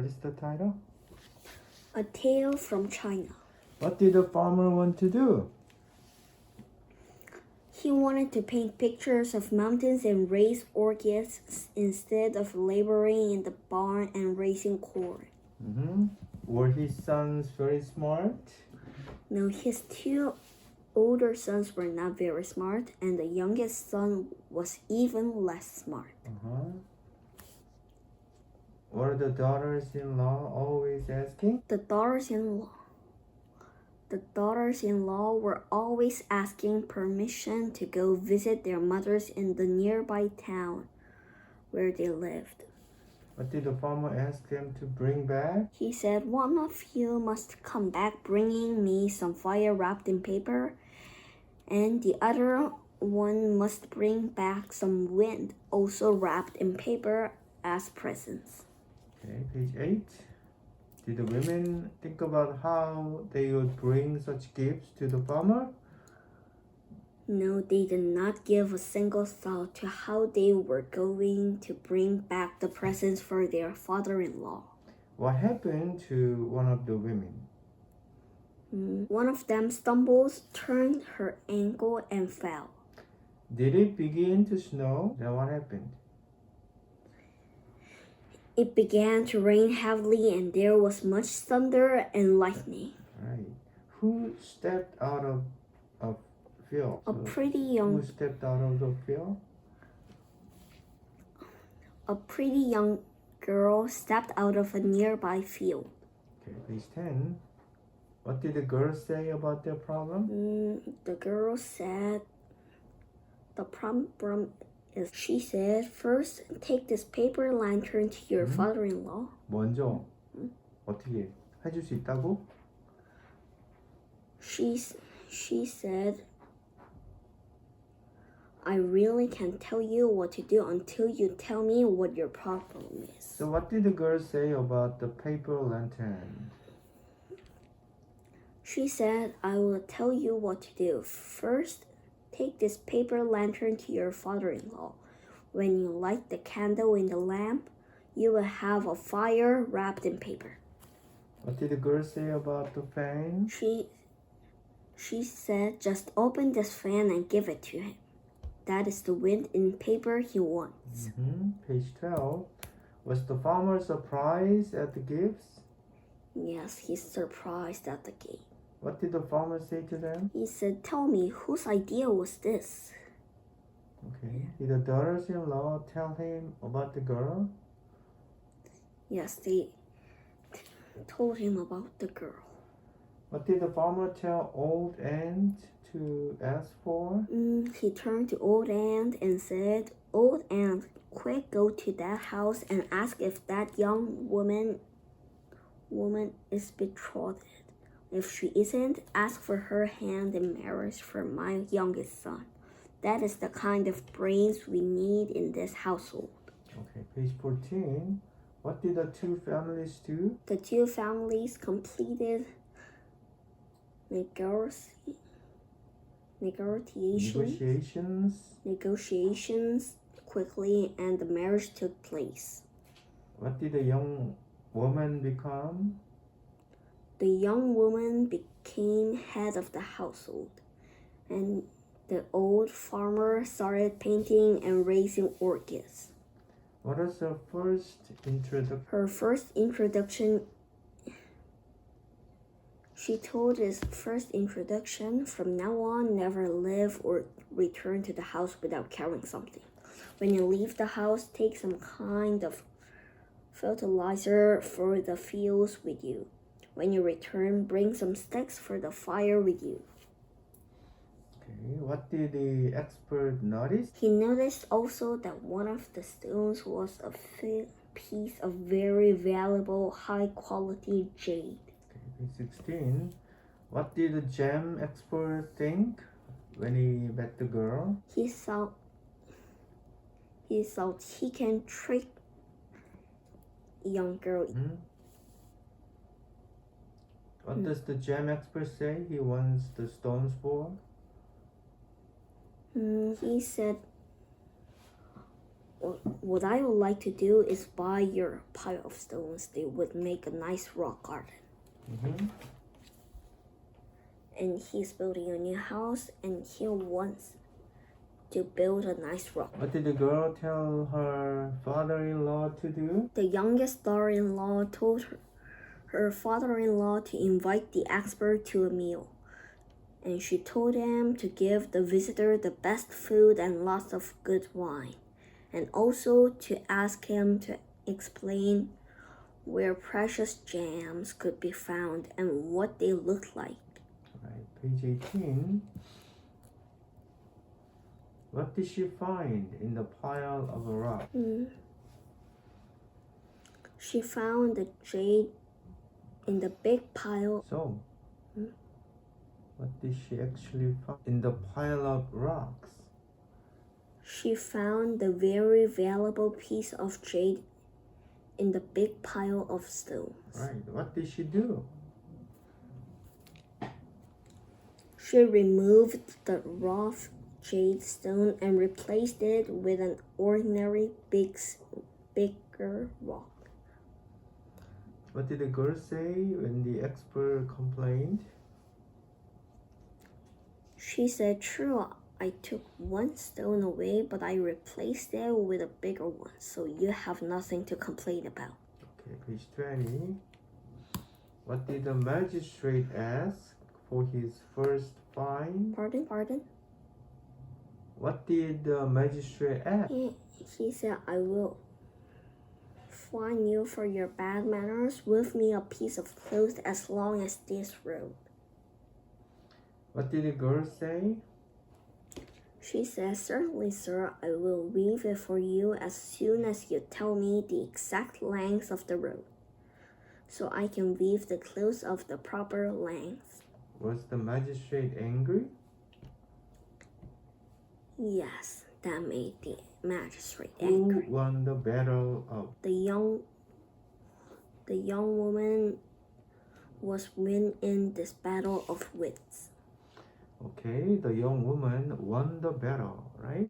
is the title? A Tale from China. What did the farmer want to do? He wanted to paint pictures of mountains and raise orchids instead of laboring in the barn and raising corn. Were his sons very smart? No, his two older sons were not very smart, and the youngest son was even less smart. Were the daughters-in-law always asking? The daughters-in-law were always asking permission to go visit their mothers in the nearby town where they lived. What did the farmer ask them to bring back? He said, "One of you must come back bringing me some fire wrapped in paper, and the other one must bring back some wind, also wrapped in paper, as presents." Okay, page 8. Did the women think about how they would bring such gifts to the farmer? No, they did not give a single thought to how they were going to bring back the presents for their father-in-law. What happened to one of the women? One of them stumbled, turned her ankle, and fell. Did it begin to snow? Then what happened? It began to rain heavily, and there was much thunder and lightning. Right. Who stepped out of field? A pretty young Who stepped out of the field? girl stepped out of a nearby field. Okay, page 10. What did the girl say about their problem? The girl said, the problem is, she said, "First, take this paper lantern to your father-in-law." 먼저 어떻게 해줄 수 있다고? She said, "I really can't tell you what to do until you tell me what your problem is." So what did the girl say about the paper lantern? She said, "I will tell you what to do. First, take this paper lantern to your father-in-law. When you light the candle in the lamp, you will have a fire wrapped in paper." What did the girl say about the fan? She said, "Just open this fan and give it to him. That is the wind in paper he wants." Page 12. Was the farmer surprised at the gifts? Yes, he's surprised at the gate. What did the farmer say to them? He said, "Tell me, whose idea was this?" Okay. Did the daughters-in-law tell him about the girl? Yes, they told him about the girl. What did the farmer tell Old Aunt to ask for? He turned to Old Aunt and said, "Old Aunt, quick, go to that house and ask if that young woman is betrothed. If she isn't, ask for her hand in marriage for my youngest son. That is the kind of brains we need in this household." Okay, page 14. What did the two families do? The two families completed negotiations quickly, and the marriage took place. What did the young woman become? The young woman became head of the household, and the old farmer started painting and raising orchids. What was her first introduction? Her first introduction, she told his first introduction, "From now on, never live or return to the house without carrying something. When you leave the house, take some kind of fertilizer for the fields with you. When you return, bring some sticks for the fire with you." Okay, what did the expert notice? He noticed also that one of the stones was a piece of very valuable, high-quality jade. Okay, page 16. What did the gem expert think when he met the girl? He thought he can trick a young girl. What does the gem expert say he wants the stones for? He said What I would like to do is buy your pile of stones. They would make a nice rock garden. Mm-hmm. And he's building a new house, and he wants to build a nice rock. What did the girl tell her father-in-law to do? The youngest daughter-in-law told her father-in-law to invite the expert to a meal. And she told him to give the visitor the best food and lots of good wine. And also to ask him to explain where precious gems could be found and what they looked like. Right, page 18. What did she find in the pile of rock? She found the jade in the big pile. So, what did she actually find in the pile of rocks? She found the very valuable piece of jade in the big pile of stones. Right, what did she do? She removed the rough jade stone and replaced it with an ordinary bigger rock. What did the girl say when the expert complained? She said, "True, I took one stone away, but I replaced it with a bigger one, so you have nothing to complain about." Okay, page 20. What did the magistrate ask for his first fine? Pardon? What did the magistrate ask? He said, "I will fine you for your bad manners. With me a piece of cloth as long as this robe." What did the girl say? She said, "Certainly, sir, I will weave it for you as soon as you tell me the exact length of the robe, so I can weave the clothes of the proper length." Was the magistrate angry? Yes, that made the magistrate Who angry. won the battle of? The young woman was win in this battle of wits. Okay, the young woman won the battle, right?